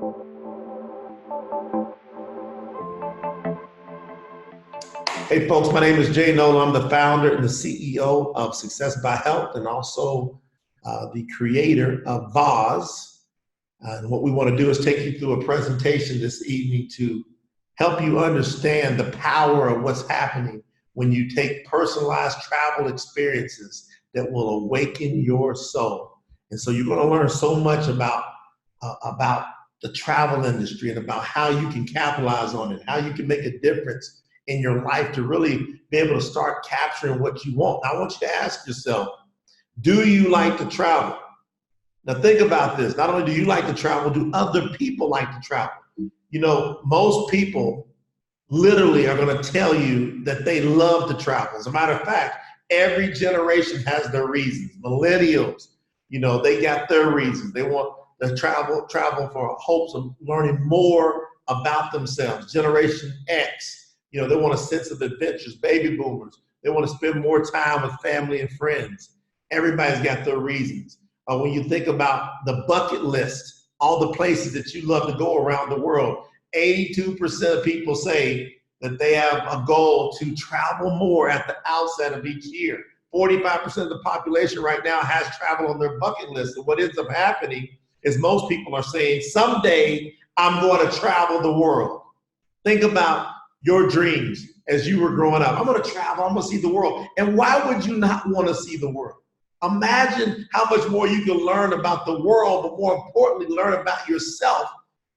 Hey folks, my name is Jay Noland. I'm the founder and the CEO of Success by Health, and also the creator of Bozz. And what we want to do is take you through a presentation this evening to help you understand the power of what's happening when you take personalized travel experiences that will awaken your soul. And so you're going to learn so much about the travel industry and about how you can capitalize on it, how you can make a difference in your life to really be able to start capturing what you want. Now, I want you to ask yourself, do you like to travel? Now think about this. Not only do you like to travel, do other people like to travel? You know, most people literally are going to tell you that they love to travel. As a matter of fact, every generation has their reasons. Millennials, you know, they got their reasons. They want to travel for hopes of learning more about themselves. Generation X, you know, they want a sense of adventures. Baby boomers, they want to spend more time with family and friends. Everybody's got their reasons. When you think about the bucket list, all the places that you love to go around the world, 82% of people say that they have a goal to travel more at the outset of each year. 45% of the population right now has travel on their bucket list. And what ends up happening is most people are saying, someday I'm going to travel the world. Think about your dreams as you were growing up. I'm going to travel, I'm going to see the world. And why would you not want to see the world? Imagine how much more you can learn about the world, but more importantly, learn about yourself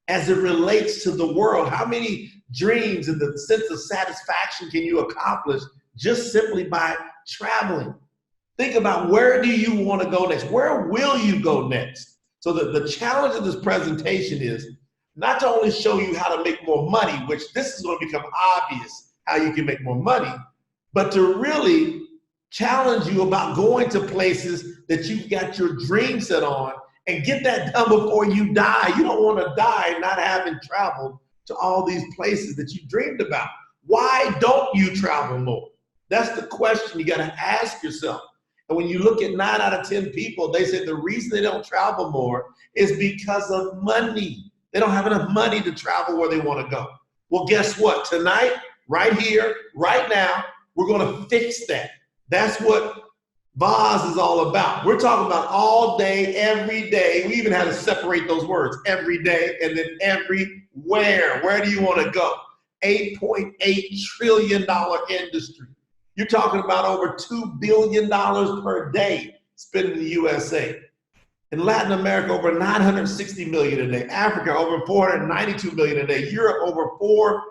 as it relates to the world. How many dreams and the sense of satisfaction can you accomplish just simply by traveling? Think about, where do you want to go next? Where will you go next? So the challenge of this presentation is not to only show you how to make more money, which this is going to become obvious how you can make more money, but to really challenge you about going to places that you've got your dream set on and get that done before you die. You don't want to die not having traveled to all these places that you dreamed about. Why don't you travel more? That's the question you got to ask yourself. And when you look at 9 out of 10 people, they say the reason they don't travel more is because of money. They don't have enough money to travel where they want to go. Well, guess what? Tonight, right here, right now, we're going to fix that. That's what Bozz is all about. We're talking about all day, every day. We even had to separate those words, every day and then everywhere. Where do you want to go? $8.8 trillion industry. You're talking about over $2 billion per day spent in the USA. In Latin America, over 960 million a day. Africa, over 492 million a day. Europe, over 4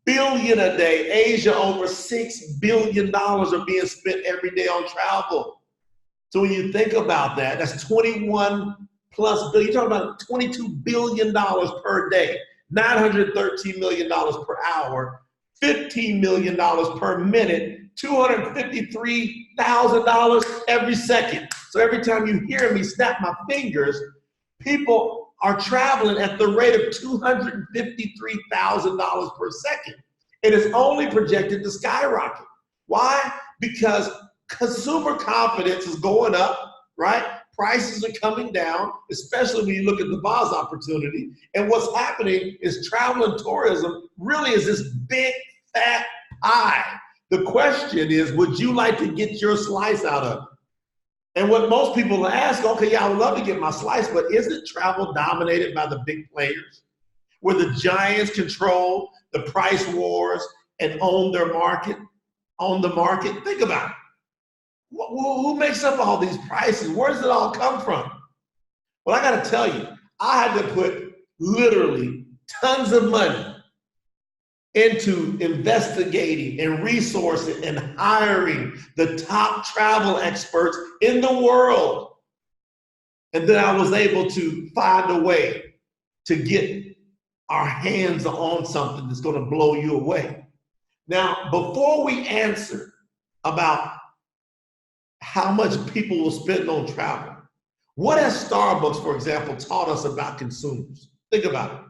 billion a day. Asia, over $6 billion are being spent every day on travel. So when you think about that, that's 21 plus billion. You're talking about $22 billion per day, $913 million per hour, $15 million per minute, $253,000 every second. So every time you hear me snap my fingers, people are traveling at the rate of $253,000 per second. It is only projected to skyrocket. Why? Because consumer confidence is going up, right? Prices are coming down, especially when you look at the Bozz opportunity. And what's happening is travel and tourism really is this big, fat pie. The question is, would you like to get your slice out of it? And what most people ask, okay, yeah, I would love to get my slice, but isn't travel dominated by the big players, where the giants control the price wars and own the market? Think about it. Who makes up all these prices? Where does it all come from? Well, I got to tell you, I had to put literally tons of money into investigating and resourcing and hiring the top travel experts in the world. And then I was able to find a way to get our hands on something that's going to blow you away. Now, before we answer about how much people will spend on travel, what has Starbucks, for example, taught us about consumers? Think about it.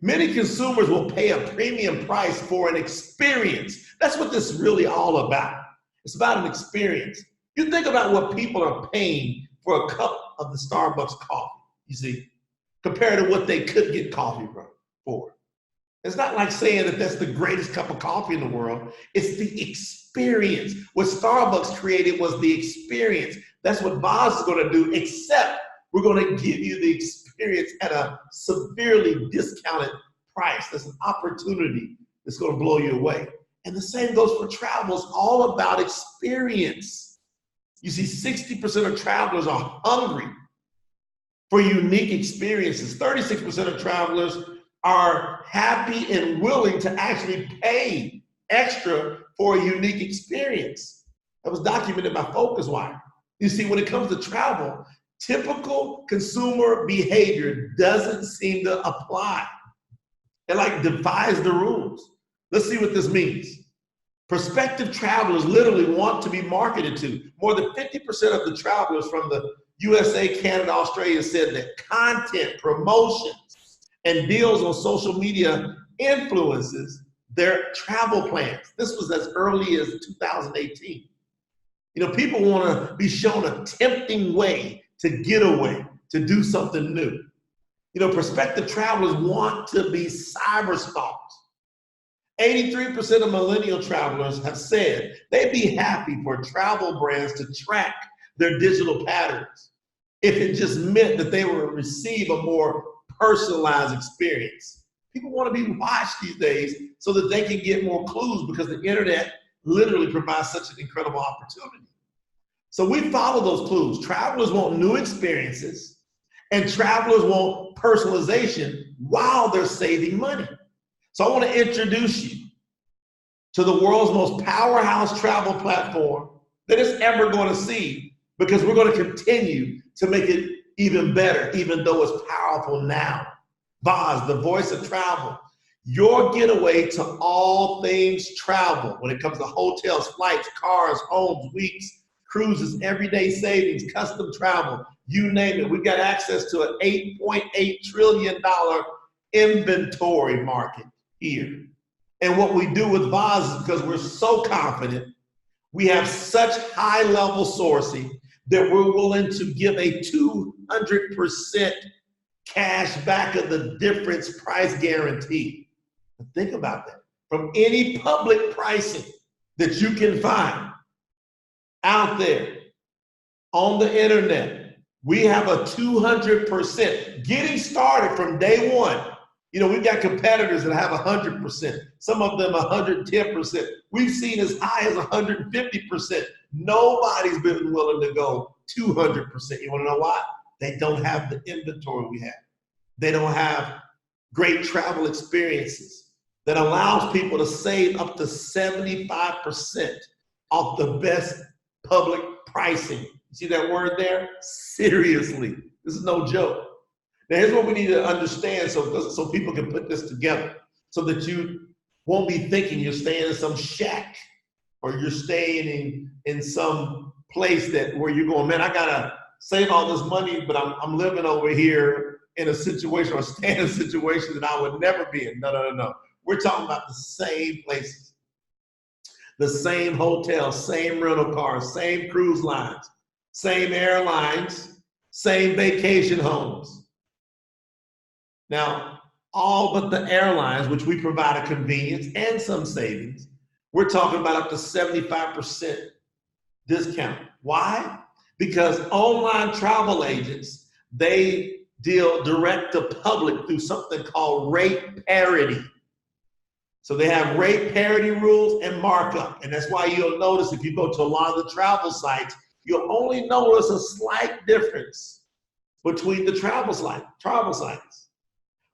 Many consumers will pay a premium price for an experience. That's what this is really all about. It's about an experience. You think about what people are paying for a cup of the Starbucks coffee, you see. compared to what they could get coffee for. It's not like saying that that's the greatest cup of coffee in the world. It's the experience. What Starbucks created was the experience. That's what Bozz is going to do, except we're going to give you the experience at a severely discounted price. That's an opportunity that's going to blow you away. And the same goes for travel. It's all about experience. You see, 60% of travelers are hungry for unique experiences. 36% of travelers are happy and willing to actually pay extra for a unique experience. That was documented by FocusWire. You see, when it comes to travel, typical consumer behavior doesn't seem to apply. It like defies the rules. Let's see what this means. Prospective travelers literally want to be marketed to. More than 50% of the travelers from the USA, Canada, Australia said that content, promotions, and deals on social media influences their travel plans. This was as early as 2018. You know, people want to be shown a tempting way to get away, to do something new. You know, prospective travelers want to be cyber stalked. 83% of millennial travelers have said they'd be happy for travel brands to track their digital patterns if it just meant that they would receive a more personalized experience. People want to be watched these days so that they can get more clues because the internet literally provides such an incredible opportunity. So we follow those clues. Travelers want new experiences and travelers want personalization while they're saving money. So I want to introduce you to the world's most powerhouse travel platform that it's ever going to see, because we're going to continue to make it even better, even though it's powerful now. Bozz, the voice of travel, your getaway to all things travel. When it comes to hotels, flights, cars, homes, weeks, cruises, everyday savings, custom travel, you name it. We've got access to an $8.8 trillion inventory market here. And what we do with Bozz is, because we're so confident, we have such high level sourcing that we're willing to give a 200% cash back of the difference price guarantee. Think about that. From any public pricing that you can find out there on the internet, we have a 200% getting started from day one. You know, we've got competitors that have 100%, some of them 110%. We've seen as high as 150%. Nobody's been willing to go 200%. You want to know why? They don't have the inventory we have. They don't have great travel experiences that allows people to save up to 75% off the best public pricing. You see that word there? Seriously, this is no joke. Now here's what we need to understand so people can put this together, so that you won't be thinking you're staying in some shack or you're staying in some place where you're going, man, I gotta save all this money, but I'm living over here in a situation or staying in a situation that I would never be in. No. We're talking about the same places, the same hotels, same rental cars, same cruise lines, same airlines, same vacation homes. Now, all but the airlines, which we provide a convenience and some savings, we're talking about up to 75% discount. Why? Because online travel agents, they deal direct to public through something called rate parity. So they have rate parity rules and markup. And that's why you'll notice if you go to a lot of the travel sites, you'll only notice a slight difference between the travel sites.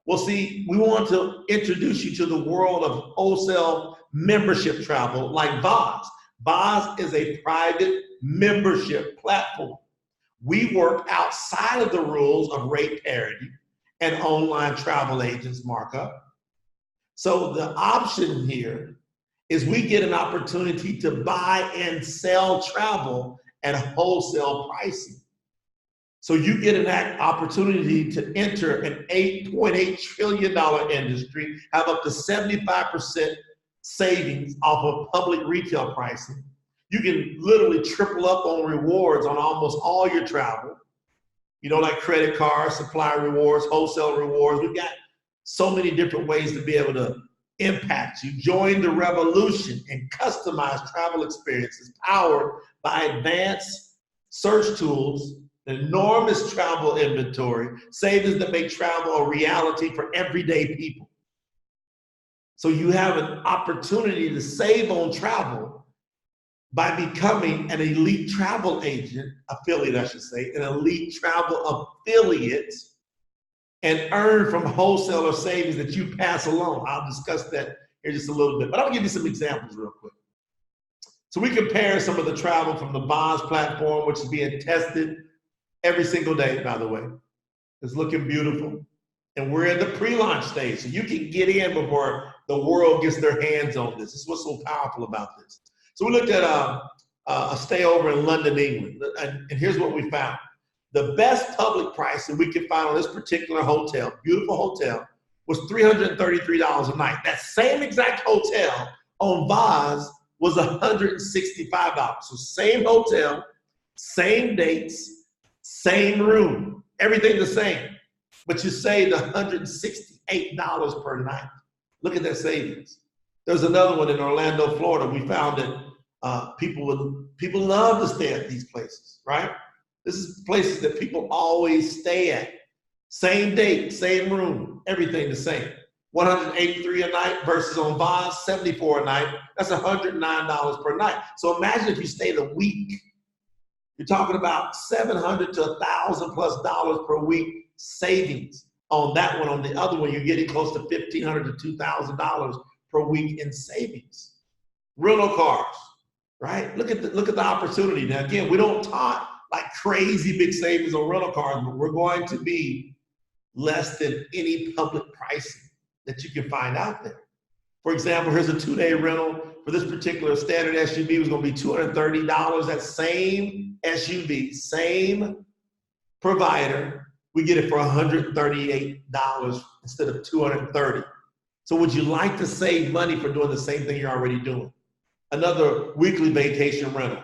Well, see, we want to introduce you to the world of wholesale membership travel like Bozz. Bozz is a private membership platform. We work outside of the rules of rate parity and online travel agents markup. So the option here is we get an opportunity to buy and sell travel at wholesale pricing. So you get an opportunity to enter an $8.8 trillion industry, have up to 75% savings off of public retail pricing. You can literally triple up on rewards on almost all your travel. like credit cards, supplier rewards, wholesale rewards. We've got so many different ways to be able to impact you. Join the revolution and customize travel experiences powered by advanced search tools, enormous travel inventory, savings that make travel a reality for everyday people. So you have an opportunity to save on travel by becoming an elite travel agent, affiliate, I should say, an elite travel affiliate, and earn from wholesaler savings that you pass along. I'll discuss that here just a little bit, but I'll give you some examples real quick. So we compare some of the travel from the Bozz platform, which is being tested every single day, by the way. It's looking beautiful. And we're in the pre-launch stage, so you can get in before the world gets their hands on this. This is what's so powerful about this. So we looked at a stay over in London, England, and here's what we found. The best public price that we could find on this particular hotel, beautiful hotel, was $333 a night. That same exact hotel on VOZ was $165. So same hotel, same dates, same room, everything the same. But you saved $168 per night. Look at that savings. There's another one in Orlando, Florida. We found that people love to stay at these places, right? This is places that people always stay at. Same date, same room, everything the same. $183 a night versus on VOZ, $74 a night. That's $109 per night. So imagine if you stayed a week. You're talking about $700 to $1,000+ per week savings on that one. On the other one, you're getting close to $1,500 to $2,000 per week in savings. Rental cars, right? Look at the opportunity. Now, again, we don't talk like crazy big savings on rental cars, but we're going to be less than any public pricing that you can find out there. For example, here's a 2-day rental for this particular standard SUV was going to be $230. That same SUV, same provider, we get it for $138 instead of $230. So would you like to save money for doing the same thing you're already doing? Another weekly vacation rental.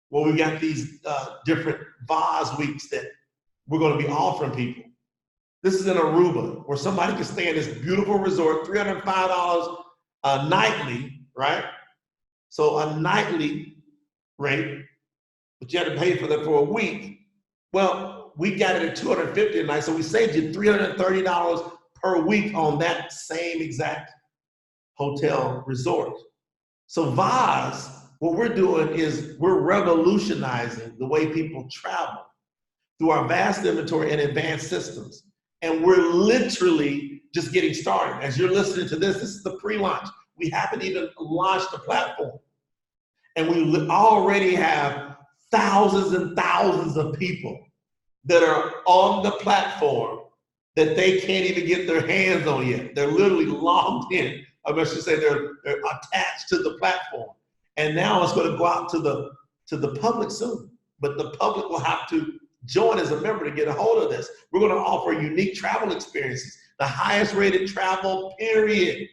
Well, we got these different VOZ weeks that we're going to be offering people. This is in Aruba, where somebody can stay in this beautiful resort, $305 nightly, right? So a nightly rate, but you had to pay for that for a week. Well, we got it at $250 a night, so we saved you $330 per week on that same exact hotel resort. So VOZ, what we're doing is we're revolutionizing the way people travel through our vast inventory and advanced systems. And we're literally just getting started. As you're listening to this, this is the pre-launch. We haven't even launched the platform. And we already have thousands and thousands of people that are on the platform that they can't even get their hands on yet. They're literally logged in. I should say they're attached to the platform. And now it's going to go out to the public soon. But the public will have to join as a member to get a hold of this. We're going to offer unique travel experiences, the highest rated travel period,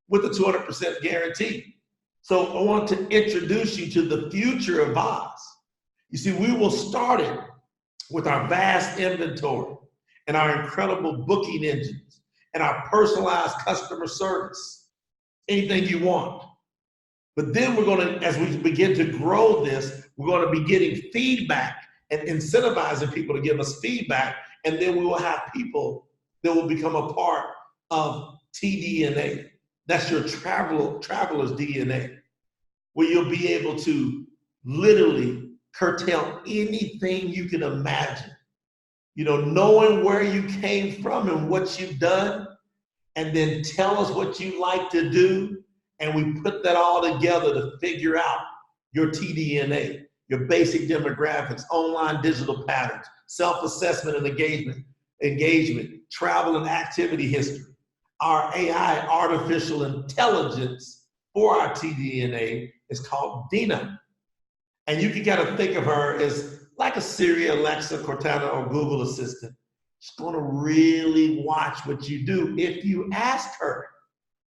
with a 200% guarantee. So I want to introduce you to the future of VOZ. You see, we will start it with our vast inventory and our incredible booking engines and our personalized customer service, anything you want. But then we're going to, as we begin to grow this, we're going to be getting feedback and incentivizing people to give us feedback, and then we will have people that will become a part of TDNA. That's your traveler's DNA, where you'll be able to literally curtail anything you can imagine. You know, knowing where you came from and what you've done, and then tell us what you like to do, and we put that all together to figure out your TDNA, your basic demographics, online digital patterns, self-assessment and engagement, travel and activity history. Our AI, artificial intelligence for our TDNA, is called Dina. And you can kind of think of her as like a Siri, Alexa, Cortana, or Google Assistant. She's gonna really watch what you do if you ask her.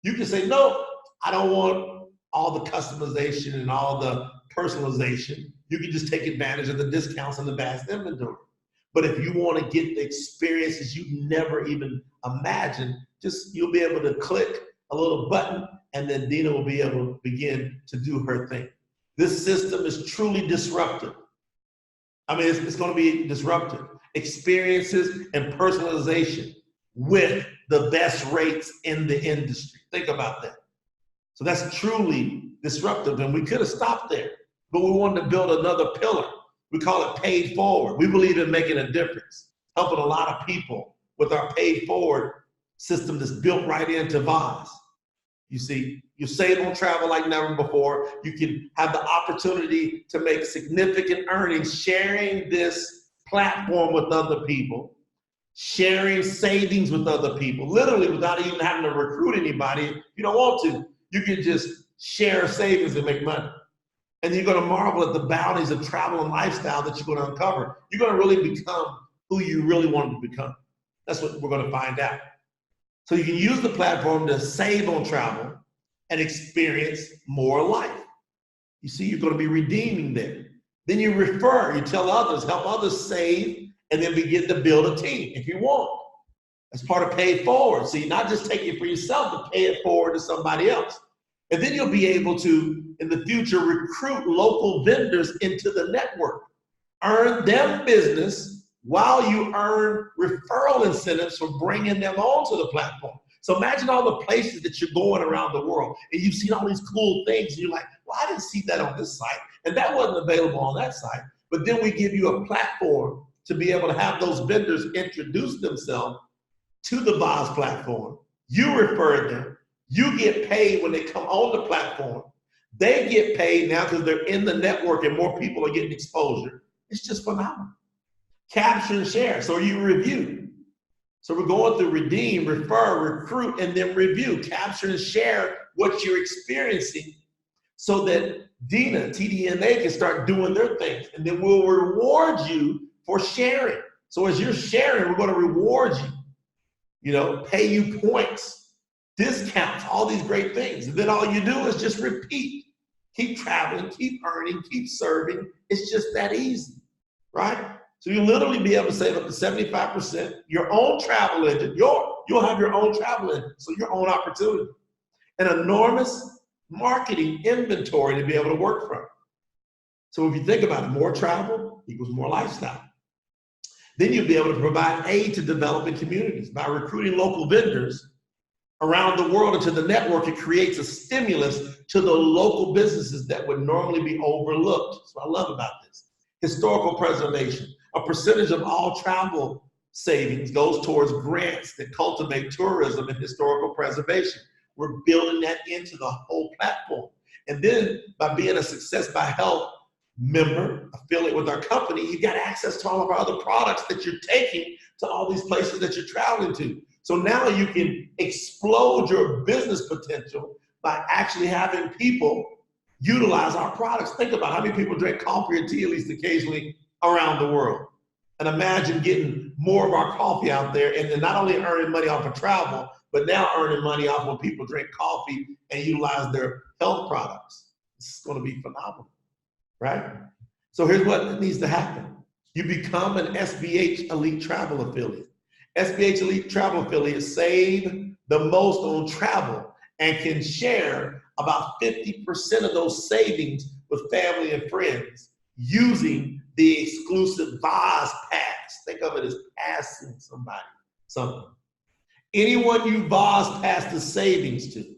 You can say, no, I don't want all the customization and all the personalization. You can just take advantage of the discounts and the vast inventory. But if you want to get the experiences you never even imagined, you'll be able to click a little button, and then Dina will be able to begin to do her thing. This system is truly disruptive. I mean, it's going to be disruptive. Experiences and personalization with the best rates in the industry. Think about that. So that's truly disruptive, and we could have stopped there, but we wanted to build another pillar. We call it paid forward. We believe in making a difference, helping a lot of people with our paid forward system that's built right into VOZ. You see, you save on travel like never before. You can have the opportunity to make significant earnings sharing this platform with other people, sharing savings with other people, literally without even having to recruit anybody. If you don't want to, you can just share savings and make money. And you're going to marvel at the bounties of travel and lifestyle that you're going to uncover. You're going to really become who you really want to become. That's what we're going to find out. So you can use the platform to save on travel and experience more life. You see, you're going to be redeeming there. Then you refer, you tell others, help others save, and then begin to build a team if you want. That's part of pay it forward. So you're not just taking it for yourself, but pay it forward to somebody else. And then you'll be able to, in the future, recruit local vendors into the network. Earn them business while you earn referral incentives for bringing them onto the platform. So imagine all the places that you're going around the world, and you've seen all these cool things, and you're like, well, I didn't see that on this site, and that wasn't available on that site. But then we give you a platform to be able to have those vendors introduce themselves to the VOZ platform. You refer them. You get paid when they come on the platform. They get paid now because they're in the network and more people are getting exposure. It's just phenomenal. Capture and share. So you review. So we're going through redeem, refer, recruit, and then review. Capture and share what you're experiencing so that Dina, TDNA, can start doing their things. And then we'll reward you for sharing. So as you're sharing, we're going to reward you, pay you points, discounts, all these great things. And then all you do is just repeat. Keep traveling, keep earning, keep serving. It's just that easy, right? So you'll literally be able to save up to 75%, your own travel engine. You'll have your own travel engine, so your own opportunity. An enormous marketing inventory to be able to work from. So if you think about it, more travel equals more lifestyle. Then you'll be able to provide aid to developing communities by recruiting local vendors around the world into the network. It creates a stimulus to the local businesses that would normally be overlooked. That's what I love about this. Historical preservation. A percentage of all travel savings goes towards grants that cultivate tourism and historical preservation. We're building that into the whole platform. And then by being a Success by Health member, affiliate with our company, you got access to all of our other products that you're taking to all these places that you're traveling to. So now you can explode your business potential by actually having people utilize our products. Think about how many people drink coffee or tea at least occasionally around the world. And imagine getting more of our coffee out there and then not only earning money off of travel, but now earning money off when people drink coffee and utilize their health products. It's going to be phenomenal, right? So here's what needs to happen. You become an SBH Elite Travel affiliate. SBH Elite Travel affiliates save the most on travel and can share about 50% of those savings with family and friends using the exclusive VOZ pass. Think of it as passing somebody something. Anyone you VOZ pass the savings to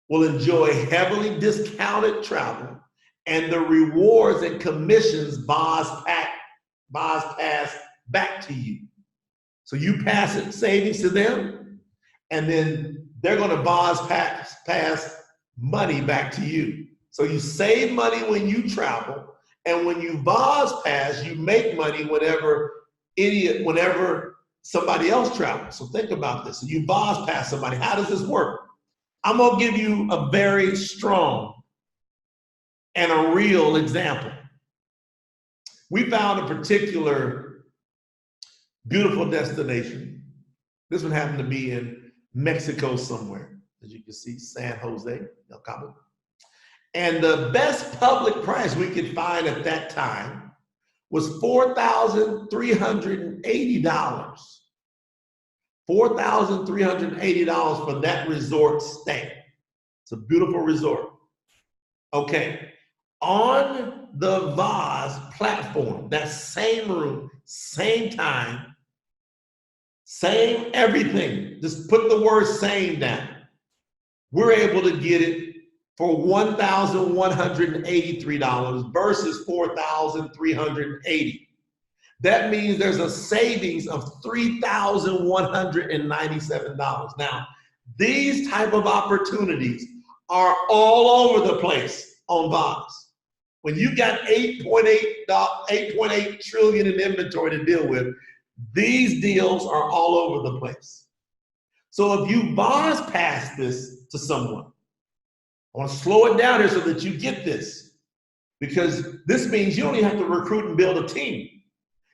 will enjoy heavily discounted travel and the rewards and commissions VOZ pass back to you. So you pass it savings to them, and then they're going to VOZ pass money back to you. So you save money when you travel, and when you VOZ pass, you make money whenever somebody else travels. So think about this. So you VOZ pass somebody. How does this work? I'm going to give you a very strong and a real example. We found a particular beautiful destination. This one happened to be in Mexico somewhere, as you can see, San Jose, El Cabo. And the best public price we could find at that time was $4,380. $4,380 for that resort stay. It's a beautiful resort. Okay, on the VOZ platform, that same room, same time, same everything, just put the word same down. We're able to get it for $1,183 versus $4,380. That means there's a savings of $3,197. Now, these type of opportunities are all over the place on VOZ. When you got 8.8 trillion in inventory to deal with, these deals are all over the place. So if you VOZ pass this to someone, I want to slow it down here so that you get this, because this means you don't even have to recruit and build a team.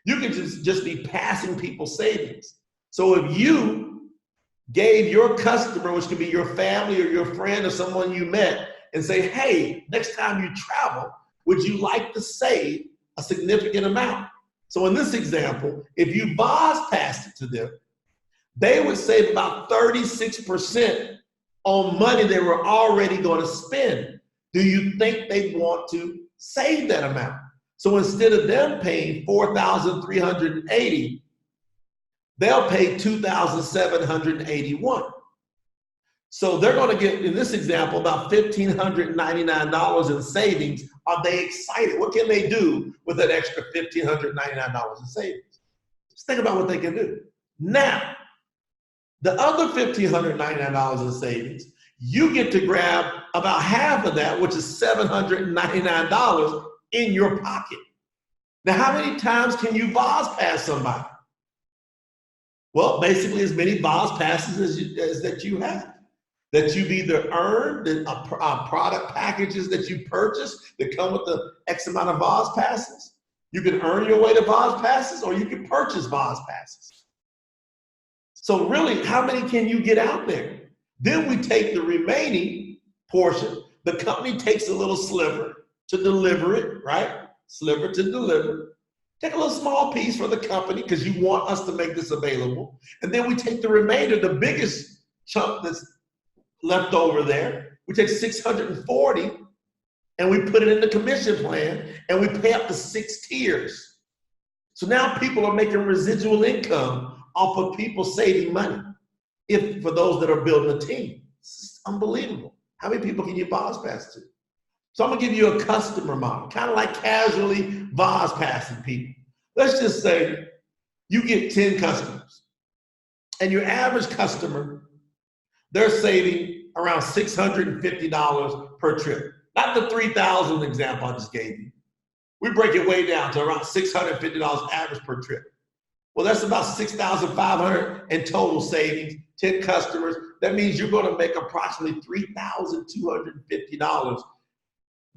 You can just be passing people savings. So if you gave your customer, which could be your family or your friend or someone you met, and say, hey, next time you travel, would you like to save a significant amount? So in this example, if you VOZ passed it to them, they would save about 36% on money they were already going to spend. Do you think they want to save that amount? So instead of them paying $4,380, they'll pay $2,781. So they're going to get, in this example, about $1,599 in savings. Are they excited? What can they do with that extra $1,599 in savings? Just think about what they can do. Now, the other $1,599 in savings, you get to grab about half of that, which is $799 in your pocket. Now, how many times can you VOZ pass somebody? Well, basically as many VOZ passes as that you have. That you've either earned, product packages that you purchase that come with the X amount of VOZ passes. You can earn your way to VOZ passes, or you can purchase VOZ passes. So really, how many can you get out there? Then we take the remaining portion. The company takes a little sliver to deliver it, right? Sliver to deliver. Take a little small piece for the company because you want us to make this available. And then we take the remainder, the biggest chunk that's left over there. We take 640 and we put it in the commission plan and we pay up to 6 tiers. So now people are making residual income off of people saving money. If for those that are building a team, it's unbelievable. How many people can you VOZ pass to? So I'm gonna give you a customer model, kind of like casually VOZ passing people. Let's just say you get 10 customers and your average customer, they're saving around $650 per trip. Not the $3,000 example I just gave you. We break it way down to around $650 average per trip. Well, that's about $6,500 in total savings, 10 customers. That means you're gonna make approximately $3,250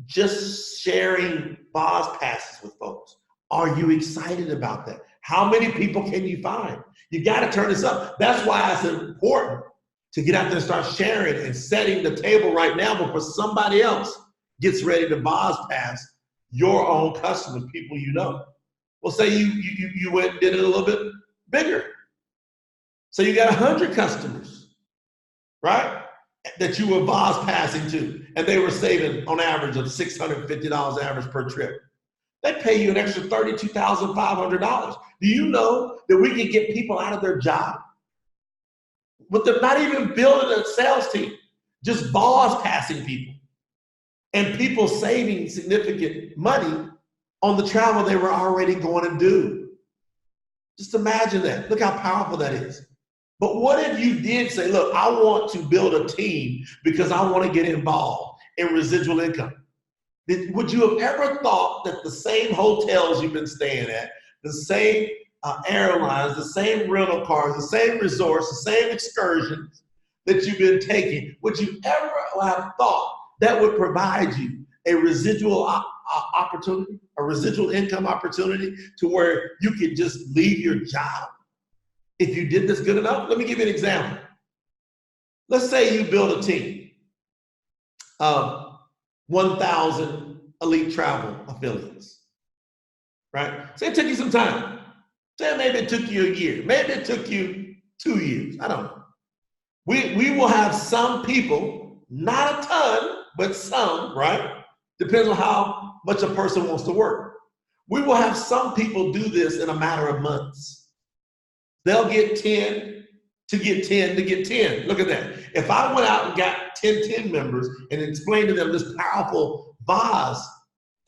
just sharing VOZ passes with folks. Are you excited about that? How many people can you find? You gotta turn this up. That's why it's important to get out there and start sharing and setting the table right now before somebody else gets ready to VOZ pass your own customers, people you know. Well, say you went and did it a little bit bigger. So you got 100 customers, right? That you were VOZ passing to, and they were saving on average of $650 average per trip. They pay you an extra $32,500. Do you know that we can get people out of their job? But they're not even building a sales team, just VOZ passing people. And people saving significant money on the travel they were already going to do. Just imagine that. Look how powerful that is. But what if you did say, look, I want to build a team because I want to get involved in residual income? Would you have ever thought that the same hotels you've been staying at, the same airlines, the same rental cars, the same resorts, the same excursions that you've been taking, would you ever have thought that would provide you a residual opportunity, a residual income opportunity to where you could just leave your job if you did this good enough? Let me give you an example. Let's say you build a team of 1,000 elite travel affiliates, right? Say it took you some time. Say maybe it took you a year. Maybe it took you 2 years. I don't know. We will have some people, not a ton, but some, right? Depends on how much a person wants to work. We will have some people do this in a matter of months. They'll get 10 to get 10 to get 10. Look at that. If I went out and got 10 members and explained to them this powerful VOZ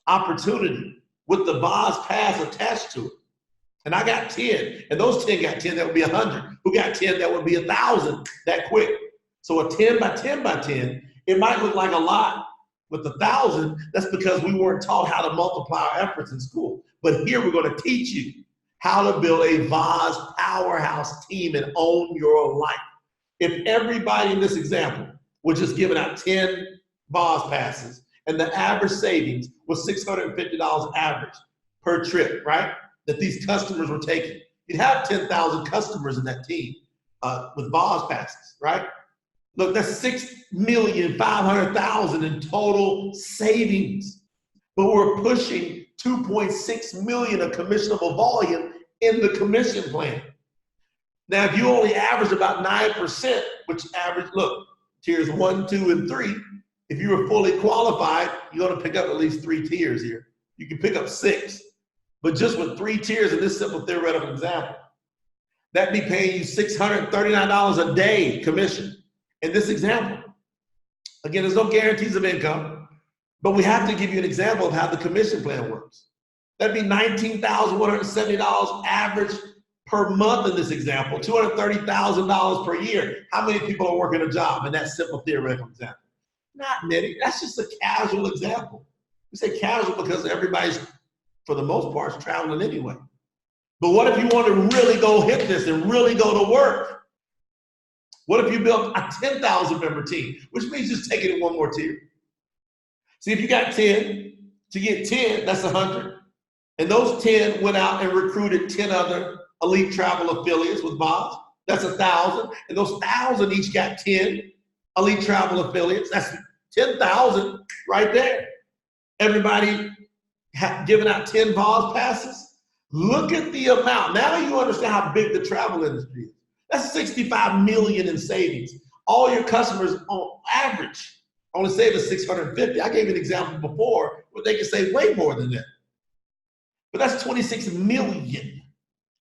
opportunity with the VOZ pass attached to it, and I got 10, and those 10 got 10, that would be 100. Who got 10, that would be 1,000 that quick. So a 10 by 10 by 10, it might look like a lot. With 1,000, that's because we weren't taught how to multiply our efforts in school. But here we're going to teach you how to build a VOZ powerhouse team and own your life. If everybody in this example was just giving out 10 VOZ passes and the average savings was $650 average per trip, right? That these customers were taking. You'd have 10,000 customers in that team with VOZ passes, right? Look, that's 6,500,000 in total savings. But we're pushing 2.6 million of commissionable volume in the commission plan. Now, if you only average about 9%, which average, look, tiers 1, 2, and 3, if you were fully qualified, you're gonna pick up at least 3 tiers here. You can pick up 6, but just with 3 tiers in this simple theoretical example, that'd be paying you $639 a day commission. In this example, again, there's no guarantees of income, but we have to give you an example of how the commission plan works. That'd be $19,170 average per month in this example, $230,000 per year. How many people are working a job in that simple theoretical example? Not many. That's just a casual example. We say casual because everybody's, for the most part, is traveling anyway. But what if you want to really go hit this and really go to work? What if you built a 10,000 member team, which means just taking it one more tier? See, if you got 10, to get 10, that's 100. And those 10 went out and recruited 10 other elite travel affiliates with Bozz. That's 1,000. And those 1,000 each got 10 elite travel affiliates. That's 10,000 right there. Everybody giving out 10 Bozz passes. Look at the amount. Now you understand how big the travel industry is. That's 65 million in savings. All your customers on average only save us 650. I gave you an example before where they can save way more than that. But that's 26 million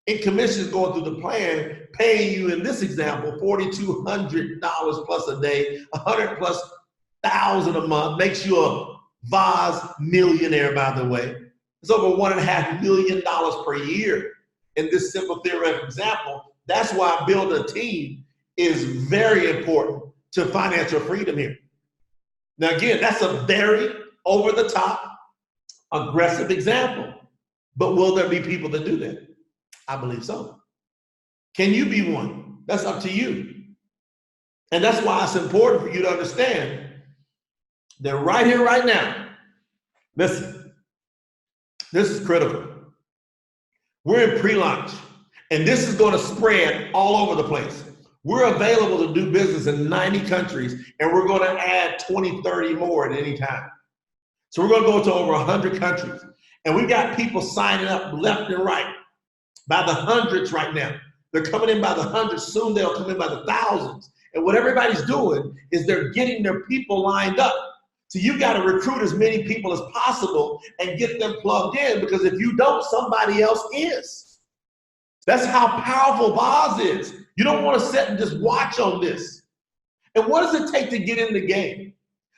in commissions going through the plan, paying you in this example $4,200 plus a day, 100 plus thousand a month, makes you a VOZ millionaire, by the way. It's over $1.5 million per year in this simple theoretical example. That's why building a team is very important to financial freedom here. Now, again, that's a very over-the-top, aggressive example. But will there be people that do that? I believe so. Can you be one? That's up to you. And that's why it's important for you to understand that right here, right now, listen, this is critical. We're in pre-launch. And this is going to spread all over the place. We're available to do business in 90 countries, and we're going to add 20, 30 more at any time. So we're going to go to over 100 countries. And we've got people signing up left and right by the hundreds right now. They're coming in by the hundreds. Soon they'll come in by the thousands. And what everybody's doing is they're getting their people lined up. So you've got to recruit as many people as possible and get them plugged in, because if you don't, somebody else is. That's how powerful Bozz is. You don't want to sit and just watch on this. And what does it take to get in the game?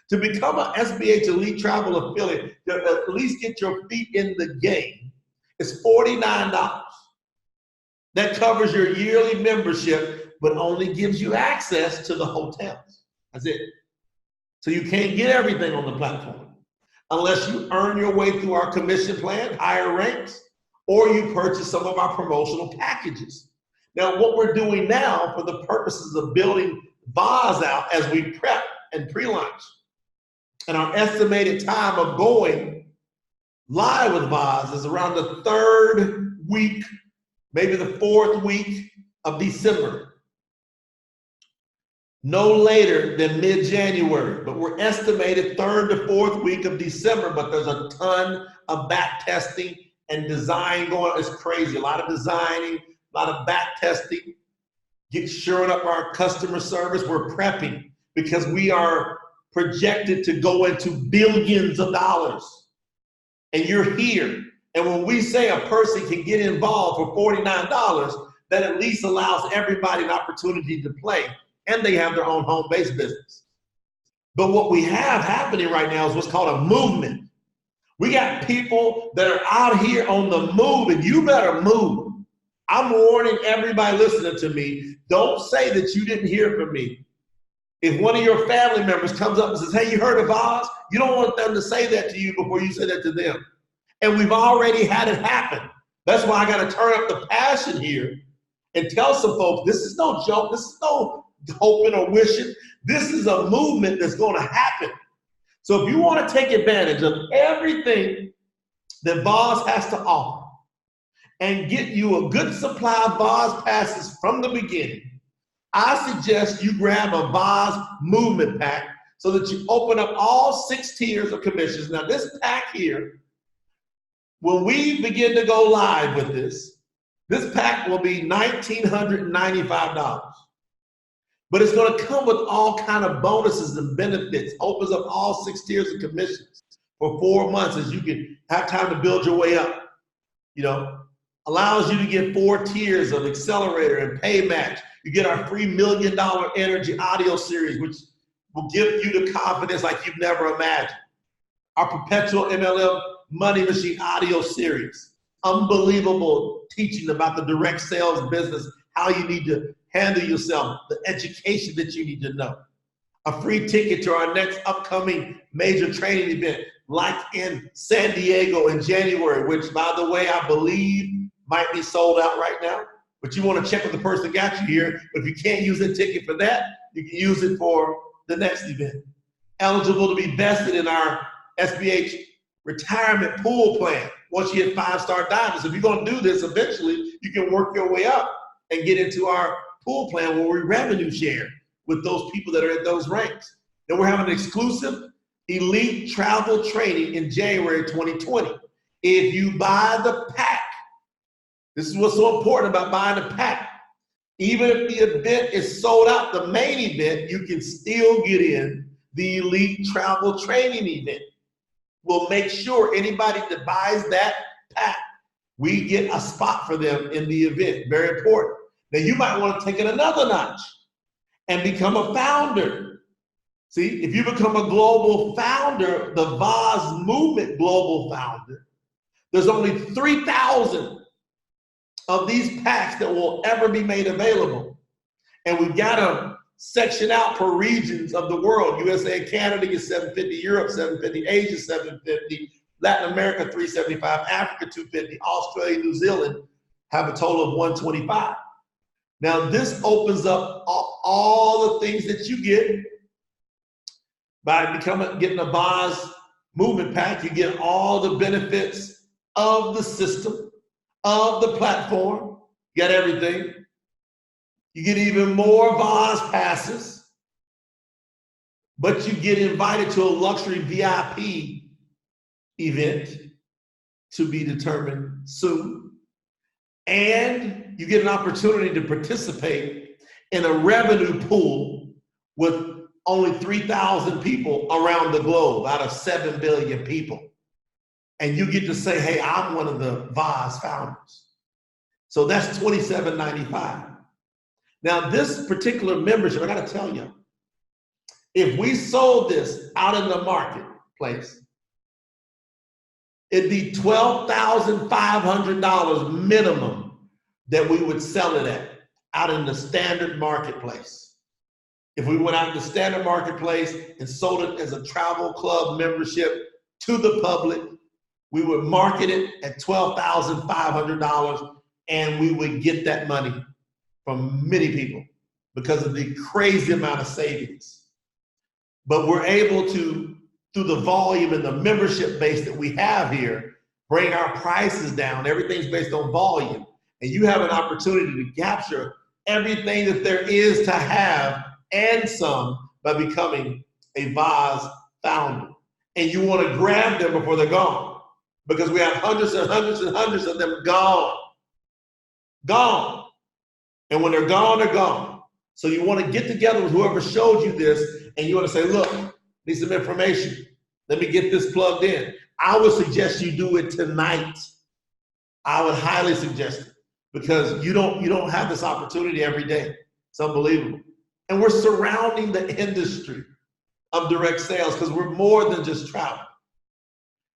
To become an SBH Elite Travel affiliate, to at least get your feet in the game, is $49. That covers your yearly membership, but only gives you access to the hotels. That's it. So you can't get everything on the platform unless you earn your way through our commission plan, higher ranks, or you purchase some of our promotional packages. Now, what we're doing now for the purposes of building Bozz out as we prep and pre-launch, and our estimated time of going live with Bozz is around the 3rd week, maybe the 4th week of December. No later than mid-January, but we're estimated 3rd to 4th week of December, but there's a ton of back testing and design going on. It's crazy. A lot of designing, a lot of back testing, shoring up our customer service. We're prepping because we are projected to go into billions of dollars. And you're here. And when we say a person can get involved for $49, that at least allows everybody an opportunity to play, and they have their own home-based business. But what we have happening right now is what's called a movement. We got people that are out here on the move, and you better move. I'm warning everybody listening to me, don't say that you didn't hear from me. If one of your family members comes up and says, hey, you heard of Bozz? You don't want them to say that to you before you say that to them. And we've already had it happen. That's why I got to turn up the passion here and tell some folks, this is no joke. This is no hoping or wishing. This is a movement that's going to happen. So if you want to take advantage of everything that Bozz has to offer and get you a good supply of Bozz passes from the beginning, I suggest you grab a Bozz movement pack so that you open up all 6 tiers of commissions. Now this pack here, when we begin to go live with this pack will be $1,995. But it's going to come with all kind of bonuses and benefits. Opens up all 6 tiers of commissions for 4 months as you can have time to build your way up. You know, allows you to get 4 tiers of accelerator and pay match. You get our free $1 million energy audio series, which will give you the confidence like you've never imagined. Our perpetual MLM money machine audio series. Unbelievable teaching about the direct sales business, how you need to handle yourself, the education that you need to know. A free ticket to our next upcoming major training event, like in San Diego in January, which by the way, I believe might be sold out right now, but you want to check with the person that got you here. But if you can't use a ticket for that, you can use it for the next event. Eligible to be vested in our SBH retirement pool plan. Once you hit 5-star diamonds, if you're going to do this eventually, you can work your way up and get into our pool plan where we revenue share with those people that are at those ranks. Then we're having an exclusive elite travel training in January 2020. If you buy the pack, this is what's so important about buying the pack. Even if the event is sold out, the main event, you can still get in the elite travel training event. We'll make sure anybody that buys that pack, we get a spot for them in the event. Very important. Now you might want to take it another notch and become a founder. See, if you become a global founder, the VOZ movement global founder, there's only 3,000 of these packs that will ever be made available. And we've got them sectioned out per regions of the world. USA and Canada gets $750, Europe $750, Asia $750, Latin America $375, Africa $250, Australia, New Zealand have a total of $125. Now this opens up all the things that you get by getting a Bozz movement pack. You get all the benefits of the system, of the platform. You got everything. You get even more Bozz passes, but you get invited to a luxury VIP event to be determined soon. And you get an opportunity to participate in a revenue pool with only 3,000 people around the globe out of 7 billion people. And you get to say, hey, I'm one of the VOZ founders. So that's $27.95. Now this particular membership, I gotta tell you, if we sold this out in the marketplace, it'd be $12,500 minimum that we would sell it at out in the standard marketplace. If we went out in the standard marketplace and sold it as a travel club membership to the public, we would market it at $12,500 and we would get that money from many people because of the crazy amount of savings. But we're able to, through the volume and the membership base that we have here, bring our prices down. Everything's based on volume. And you have an opportunity to capture everything that there is to have and some by becoming a VOZ founder. And you want to grab them before they're gone. because we have hundreds and hundreds and hundreds of them gone. Gone. And when they're gone. So you want to get together with whoever showed you this, and you want to say, look, need some information. Let me get this plugged in. I would suggest you do it tonight. I would highly suggest it, because you don't have this opportunity every day. It's unbelievable. And we're surrounding the industry of direct sales because we're more than just travel.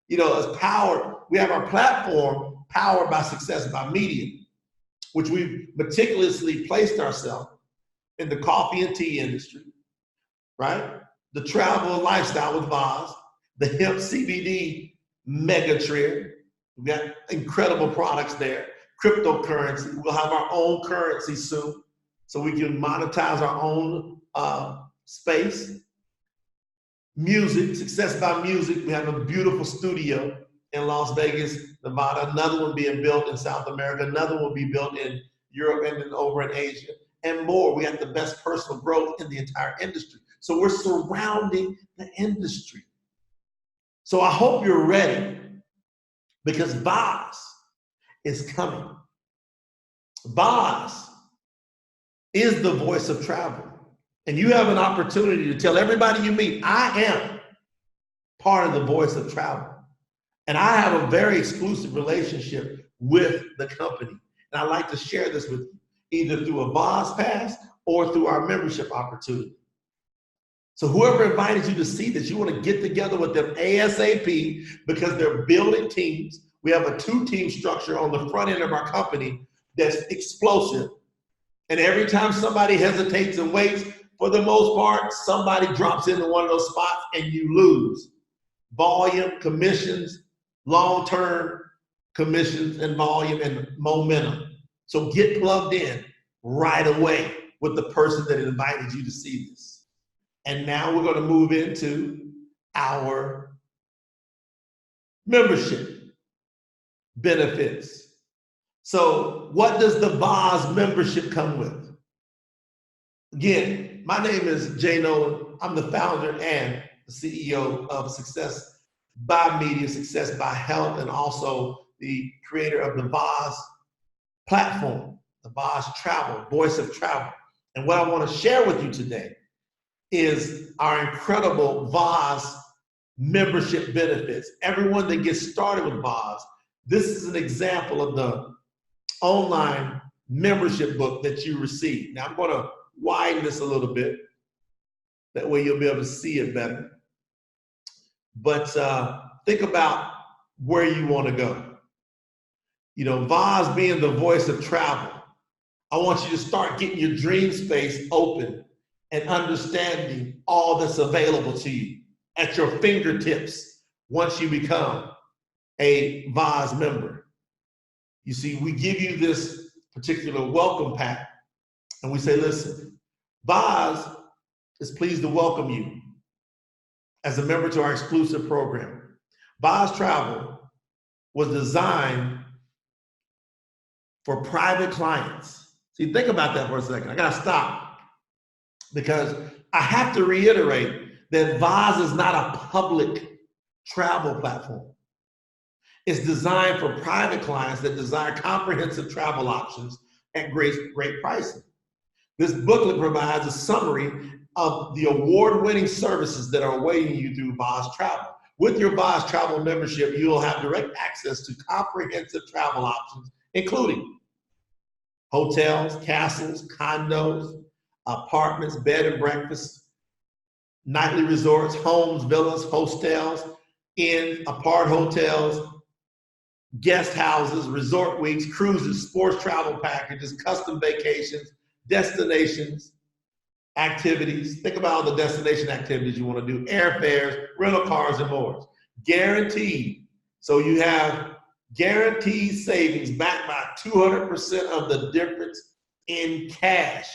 You know, as powered, we have our platform powered by Success by Media, which we've meticulously placed ourselves in the coffee and tea industry, right? The travel and lifestyle with VOZ, the hemp CBD mega trend. We've got incredible products there. Cryptocurrency, we'll have our own currency soon, so we can monetize our own space. Music, Success by Music. We have a beautiful studio in Las Vegas, Nevada, another one being built in South America, another one will be built in Europe and then over in Asia, and more. We have the best personal growth in the entire industry. So we're surrounding the industry. So I hope you're ready, because VOZ is coming. VOZ is the voice of travel. And you have an opportunity to tell everybody you meet, I am part of the voice of travel. And I have a very exclusive relationship with the company. And I'd like to share this with you, either through a VOZ pass or through our membership opportunity. So whoever invited you to see this, you want to get together with them ASAP, because they're building teams. We have a 2-team structure on the front end of our company that's explosive. And every time somebody hesitates and waits, for the most part, somebody drops into one of those spots and you lose. Volume, commissions, long-term commissions and volume and momentum. So get plugged in right away with the person that invited you to see this. And now we're going to move into our membership benefits. So what does the VOZ membership come with? Again, my name is Jay Noland. I'm the founder and the CEO of Success by Media, Success by Health, and also the creator of the VOZ platform, the VOZ Travel, Voice of Travel. And what I want to share with you today is our incredible VOZ membership benefits. Everyone that gets started with VOZ, this is an example of the online membership book that you receive. Now I'm going to widen this a little bit. That way you'll be able to see it better. But think about where you want to go. You know, VOZ being the voice of travel, I want you to start getting your dream space open and understanding all that's available to you at your fingertips once you become a VOZ member. You see, we give you this particular welcome pack, and we say, listen, VOZ is pleased to welcome you as a member to our exclusive program. VOZ Travel was designed for private clients. See, think about that for a second. I gotta stop, because I have to reiterate that VOZ is not a public travel platform. It's designed for private clients that desire comprehensive travel options at great pricing. This booklet provides a summary of the award-winning services that are awaiting you through VOZ Travel. With your VOZ Travel membership, you will have direct access to comprehensive travel options, including hotels, castles, condos, apartments, bed and breakfast, nightly resorts, homes, villas, hostels, inns, apart hotels, guest houses, resort weeks, cruises, sports travel packages, custom vacations, destinations, activities. Think about all the destination activities you want to do, airfares, rental cars, and more. Guaranteed. So you have guaranteed savings backed by 200% of the difference in cash.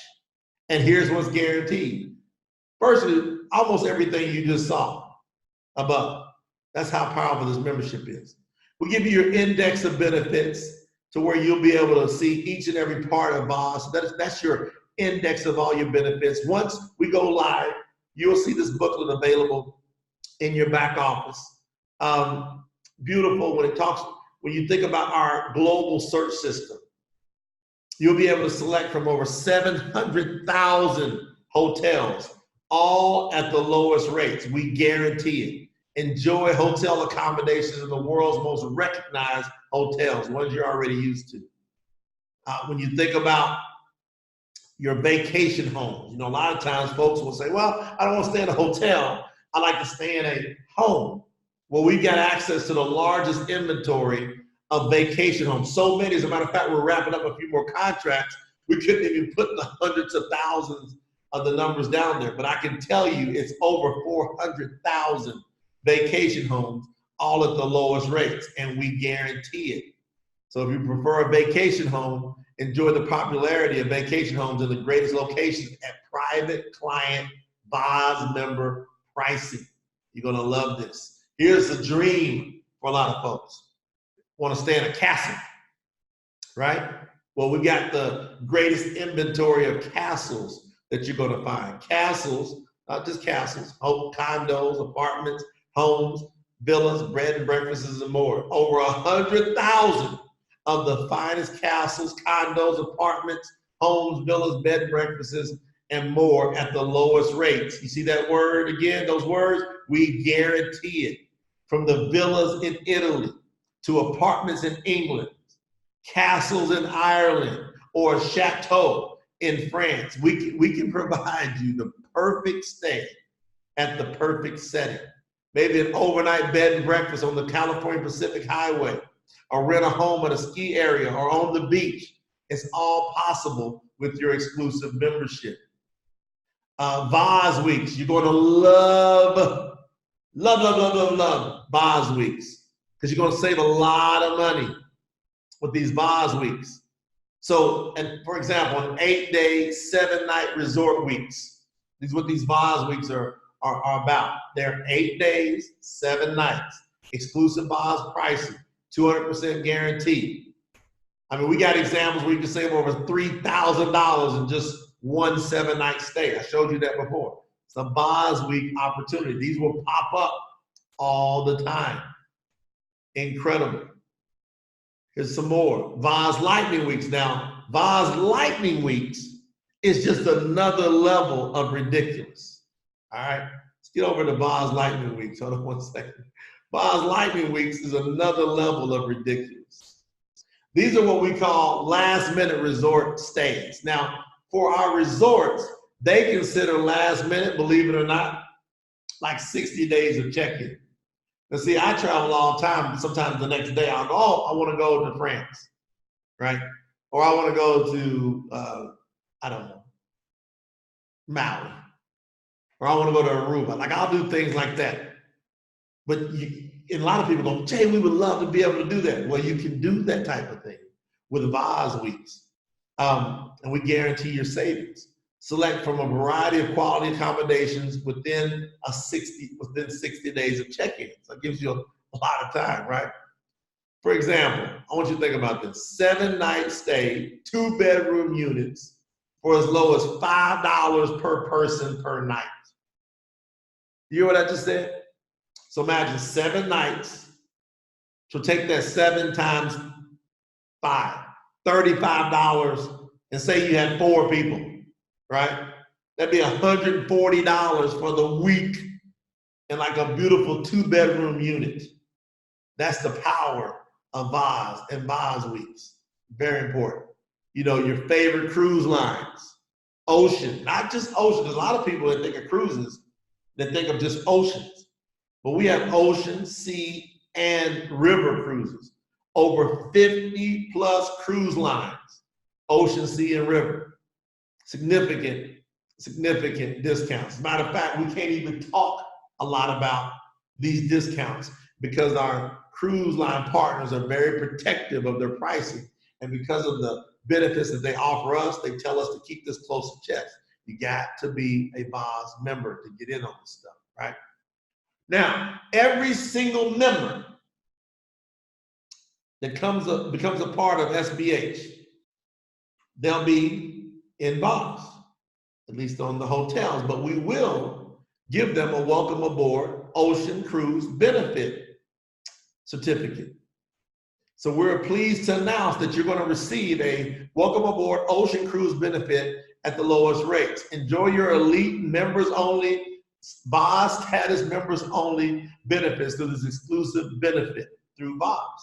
And here's what's guaranteed. Firstly, almost everything you just saw above. That's how powerful this membership is. We give you your index of benefits to where you'll be able to see each and every part of VOZ. That's your index of all your benefits. Once we go live, you'll see this booklet available in your back office. beautiful when you think about our global search system. You'll be able to select from over 700,000 hotels, all at the lowest rates. We guarantee it. Enjoy hotel accommodations in the world's most recognized hotels, ones you're already used to. When you think about your vacation homes, a lot of times folks will say, well, I don't want to stay in a hotel. I like to stay in a home. Well, we've got access to the largest inventory of vacation homes. So many, as a matter of fact, we're wrapping up a few more contracts. We couldn't even put the hundreds of thousands of the numbers down there, but I can tell you it's over 400,000 vacation homes, all at the lowest rates, and we guarantee it. So if you prefer a vacation home, enjoy the popularity of vacation homes in the greatest locations at private client Bozz member pricing. You're gonna love this. Here's the dream for a lot of folks. Want to stay in a castle, right? Well, we got the greatest inventory of castles that you're going to find. Castles, not just castles, condos, apartments, homes, villas, bread and breakfasts, and more. Over 100,000 of the finest castles, condos, apartments, homes, villas, bed and breakfasts, and more at the lowest rates. You see that word again, those words? We guarantee it. From the villas in Italy, to apartments in England, castles in Ireland, or a chateau in France. We can provide you the perfect stay at the perfect setting. Maybe an overnight bed and breakfast on the California Pacific Highway, or rent a home at a ski area or on the beach. It's all possible with your exclusive membership. VOZ weeks, you're going to love VOZ weeks, because you're going to save a lot of money with these VOZ weeks. So, and for example, an 8-day, 7-night resort weeks. This is what these VOZ weeks are about. They're 8 days, 7 nights, exclusive VOZ pricing, 200% guaranteed. I mean, we got examples where you can save over $3,000 in just one 7-night stay. I showed you that before. It's a VOZ week opportunity. These will pop up all the time. Incredible. Here's some more. VOZ Lightning Weeks. Now, VOZ Lightning Weeks is just another level of ridiculous. All right? Let's get over to VOZ Lightning Weeks. Hold on one second. VOZ Lightning Weeks is another level of ridiculous. These are what we call last-minute resort stays. Now, for our resorts, they consider last minute, believe it or not, like 60 days of check-in. Now, see, I travel all the time. Sometimes the next day I'll go, oh, I want to go to France, right? Or I want to go to, I don't know, Maui. Or I want to go to Aruba. Like, I'll do things like that. But and a lot of people go, Jay, we would love to be able to do that. Well, you can do that type of thing with VOZ weeks. And we guarantee your savings. Select from a variety of quality accommodations within 60 days of check-in. So it gives you a lot of time, right? For example, I want you to think about this. 7-night stay, 2-bedroom units for as low as $5 per person per night. You hear what I just said? So imagine 7 nights. So take that 7 times 5, $35, and say you had 4 people. Right? That'd be $140 for the week in like a beautiful 2-bedroom unit. That's the power of VOZ and VOZ weeks. Very important. You know, your favorite cruise lines, ocean, not just ocean. There's a lot of people that think of cruises that think of just oceans. But we have ocean, sea, and river cruises. Over 50 plus cruise lines, ocean, sea, and river. Significant discounts. As a matter of fact, we can't even talk a lot about these discounts because our cruise line partners are very protective of their pricing. And because of the benefits that they offer us, they tell us to keep this close to chest. You got to be a VOZ member to get in on this stuff, right? Now, every single member that becomes a part of SBH, they'll be in VOZ, at least on the hotels, but we will give them a welcome aboard ocean cruise benefit certificate. So we're pleased to announce that you're going to receive a welcome aboard ocean cruise benefit at the lowest rates. Enjoy your elite members only, Bozz status members only benefits through this exclusive benefit through Bozz.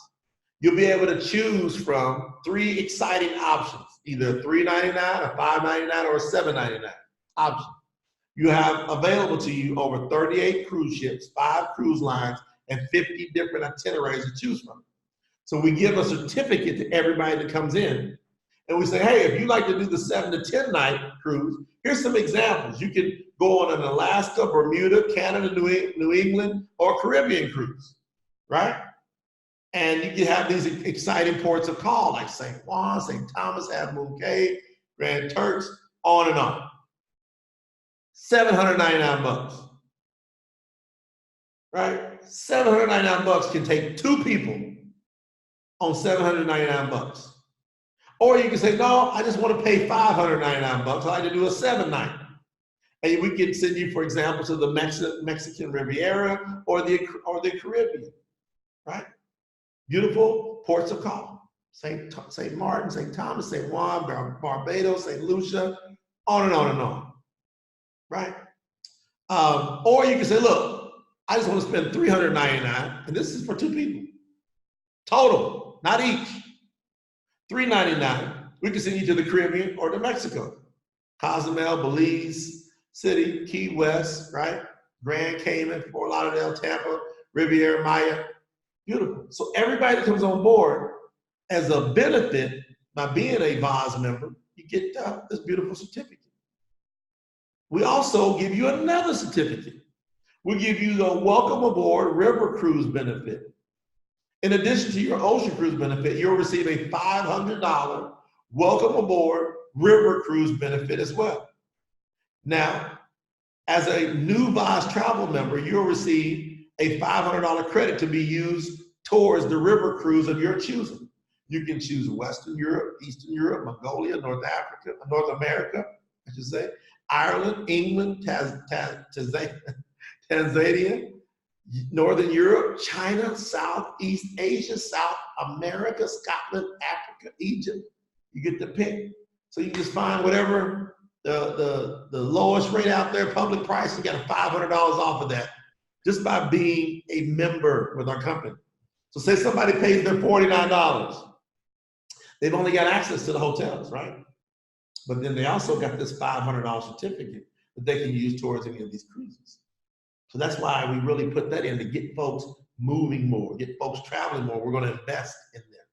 You'll be able to choose from 3 exciting options, either $3.99, a $5.99, or a $7.99 option. You have available to you over 38 cruise ships, 5 cruise lines, and 50 different itineraries to choose from. So we give a certificate to everybody that comes in, and we say, hey, if you like to do the 7 to 10 night cruise, here's some examples. You can go on an Alaska, Bermuda, Canada, New England, or Caribbean cruise, right? And you can have these exciting ports of call like St. Juan, St. Thomas, Half Moon Cay, Grand Turks, on and on. $799, right? $799 can take 2 people on $799. Or you can say, no, I just want to pay $599. I like to do a 7 night. And we can send you, for example, to the Mexican Riviera or the Caribbean, right? Beautiful ports of call. St. Martin, St. Thomas, St. Juan, Barbados, St. Lucia, on and on and on, right? Or you can say, look, I just want to spend $399, and this is for 2 people. Total, not each. $399. We can send you to the Caribbean or to Mexico. Cozumel, Belize City, Key West, right? Grand Cayman, Fort Lauderdale, Tampa, Riviera Maya. Beautiful. So everybody that comes on board as a benefit by being a VOZ member, you get this beautiful certificate. We also give you another certificate. We give you the welcome aboard river cruise benefit. In addition to your ocean cruise benefit, you'll receive a $500 welcome aboard river cruise benefit as well. Now, as a new VOZ travel member, you'll receive a $500 credit to be used towards the river cruise of your choosing. You can choose Western Europe, Eastern Europe, Mongolia, North America, I should say, Ireland, England, Tanzania, Northern Europe, China, Southeast Asia, South America, Scotland, Africa, Egypt. You get to pick. So you just find whatever the lowest rate out there, public price, you got $500 off of that just by being a member with our company. So say somebody pays their $49. They've only got access to the hotels, right? But then they also got this $500 certificate that they can use towards any of these cruises. So that's why we really put that in to get folks moving more, get folks traveling more. We're going to invest in them.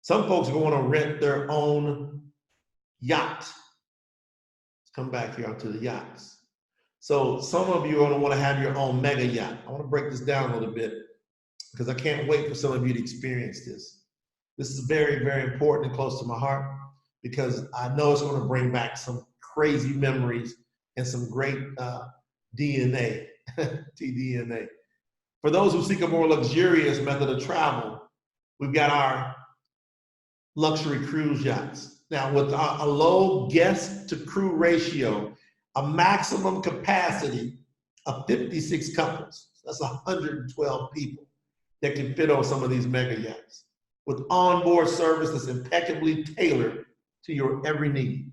Some folks are going to rent their own yacht. Let's come back here onto the yachts. So some of you are going to want to have your own mega yacht. I want to break this down a little bit because I can't wait for some of you to experience this. This is very, very important and close to my heart because I know it's going to bring back some crazy memories and some great DNA, TDNA. For those who seek a more luxurious method of travel, we've got our luxury cruise yachts. Now with a low guest to crew ratio, a maximum capacity of 56 couples. That's 112 people that can fit on some of these mega yachts. With onboard service that's impeccably tailored to your every need,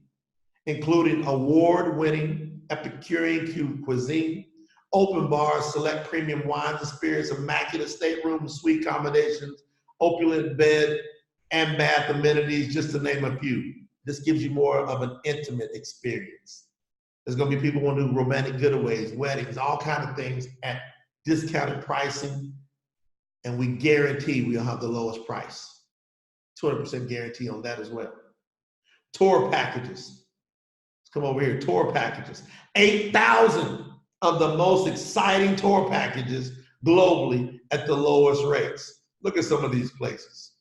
including award-winning Epicurean cuisine, open bars, select premium wines and spirits, immaculate staterooms, suite accommodations, opulent bed and bath amenities, just to name a few. This gives you more of an intimate experience. There's gonna be people who want to do romantic getaways, weddings, all kinds of things at discounted pricing, and we guarantee we'll have the lowest price. 200% guarantee on that as well. Tour packages. Let's come over here, tour packages. 8,000 of the most exciting tour packages globally at the lowest rates. Look at some of these places.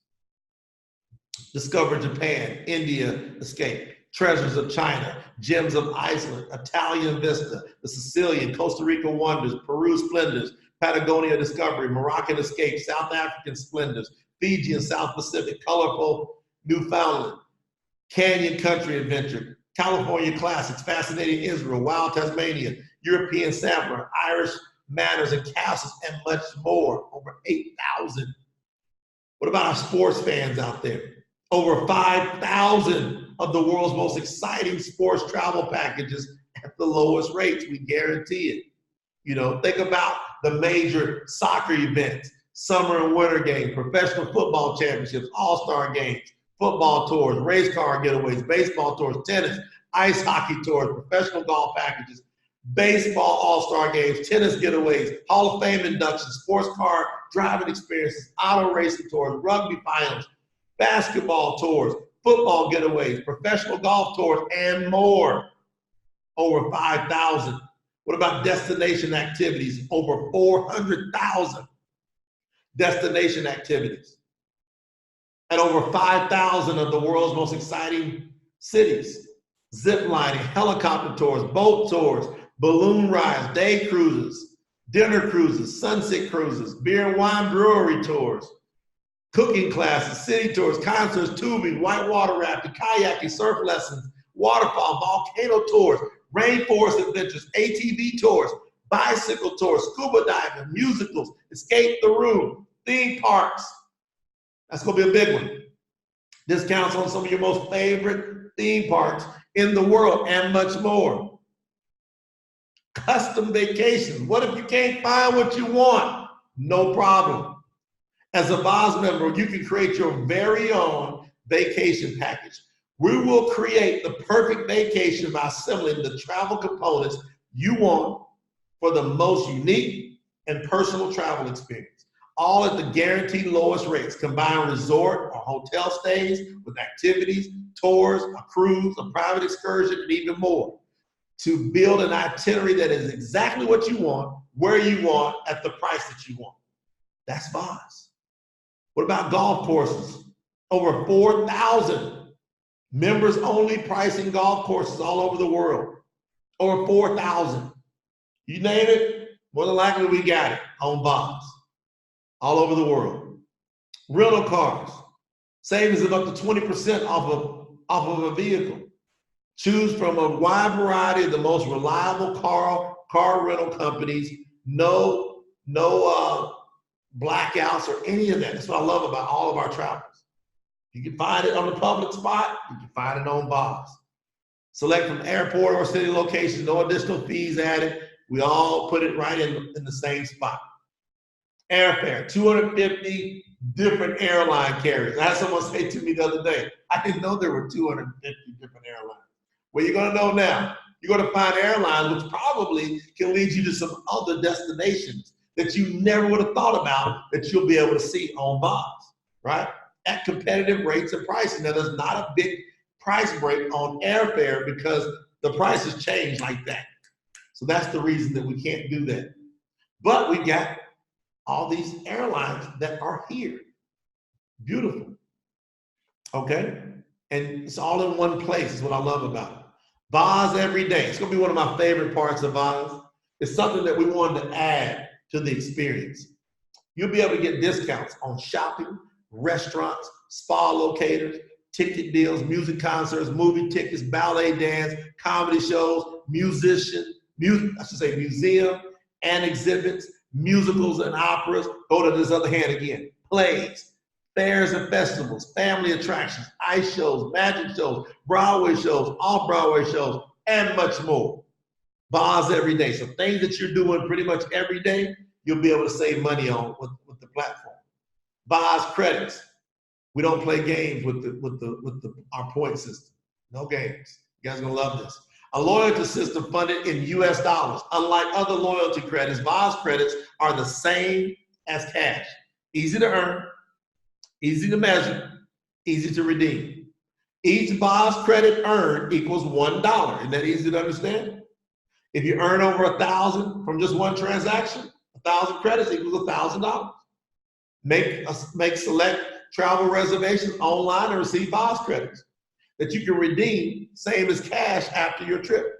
Discover Japan, India Escape, Treasures of China, Gems of Iceland, Italian Vista, the Sicilian, Costa Rica Wonders, Peru Splendors, Patagonia Discovery, Moroccan Escape, South African Splendors, Fiji and South Pacific, Colorful Newfoundland, Canyon Country Adventure, California Classics, Fascinating Israel, Wild Tasmania, European Sampler, Irish manors and castles, and much more. Over 8,000. What about our sports fans out there? Over 5,000 of the world's most exciting sports travel packages at the lowest rates. We guarantee it. You know, think about the major soccer events, summer and winter games, professional football championships, all-star games, football tours, race car getaways, baseball tours, tennis, ice hockey tours, professional golf packages, baseball all-star games, tennis getaways, Hall of Fame inductions, sports car driving experiences, auto racing tours, rugby finals, basketball tours, football getaways, professional golf tours, and more. Over 5,000. What about destination activities? Over 400,000 destination activities. And over 5,000 of the world's most exciting cities. Zip lining, helicopter tours, boat tours, balloon rides, day cruises, dinner cruises, sunset cruises, beer and wine brewery tours, cooking classes, city tours, concerts, tubing, whitewater rafting, kayaking, surf lessons, waterfall, volcano tours, rainforest adventures, ATV tours, bicycle tours, scuba diving, musicals, escape the room, theme parks. That's going to be a big one. Discounts on some of your most favorite theme parks in the world and much more. Custom vacations. What if you can't find what you want? No problem. As a Bozz member, you can create your very own vacation package. We will create the perfect vacation by assembling the travel components you want for the most unique and personal travel experience, all at the guaranteed lowest rates. Combine resort or hotel stays with activities, tours, a cruise, a private excursion, and even more to build an itinerary that is exactly what you want, where you want, at the price that you want. That's Bozz. What about golf courses? Over 4,000 members only pricing golf courses all over the world. Over 4,000. You name it, more than likely we got it on Bozz. All over the world. Rental cars. Savings of up to 20% off of a vehicle. Choose from a wide variety of the most reliable car rental companies. No blackouts or any of that. That's what I love about all of our travelers. You can find it on the public spot. You can find it on Bozz. Select from airport or city locations, no additional fees added. We all put it right in the same spot. Airfare, 250 different airline carriers. I had someone say to me the other day, I didn't know there were 250 different airlines. Well, you're gonna know now. You're gonna find airlines which probably can lead you to some other destinations that you never would have thought about that you'll be able to see on Bozz, right? At competitive rates and pricing. Now, there's not a big price break on airfare because the prices change like that. So that's the reason that we can't do that. But we got all these airlines that are here. Beautiful. Okay? And it's all in one place is what I love about it. Bozz every day. It's gonna be one of my favorite parts of Bozz. It's something that we wanted to add to the experience. You'll be able to get discounts on shopping, restaurants, spa locators, ticket deals, music concerts, movie tickets, ballet dance, comedy shows, museum and exhibits, musicals and operas. Go to this other hand again. Plays, fairs and festivals, family attractions, ice shows, magic shows, Broadway shows, off-Broadway shows, and much more. Bozz every day. So things that you're doing pretty much every day, you'll be able to save money on with the platform. Bozz credits. We don't play games with our point system. No games. You guys are gonna love this. A loyalty system funded in US dollars. Unlike other loyalty credits, Bozz credits are the same as cash. Easy to earn, easy to measure, easy to redeem. Each Bozz credit earned equals $1. Isn't that easy to understand? If you earn over 1,000 from just one transaction, 1,000 credits equals $1,000. Make select travel reservations online and receive Bozz credits that you can redeem, same as cash after your trip.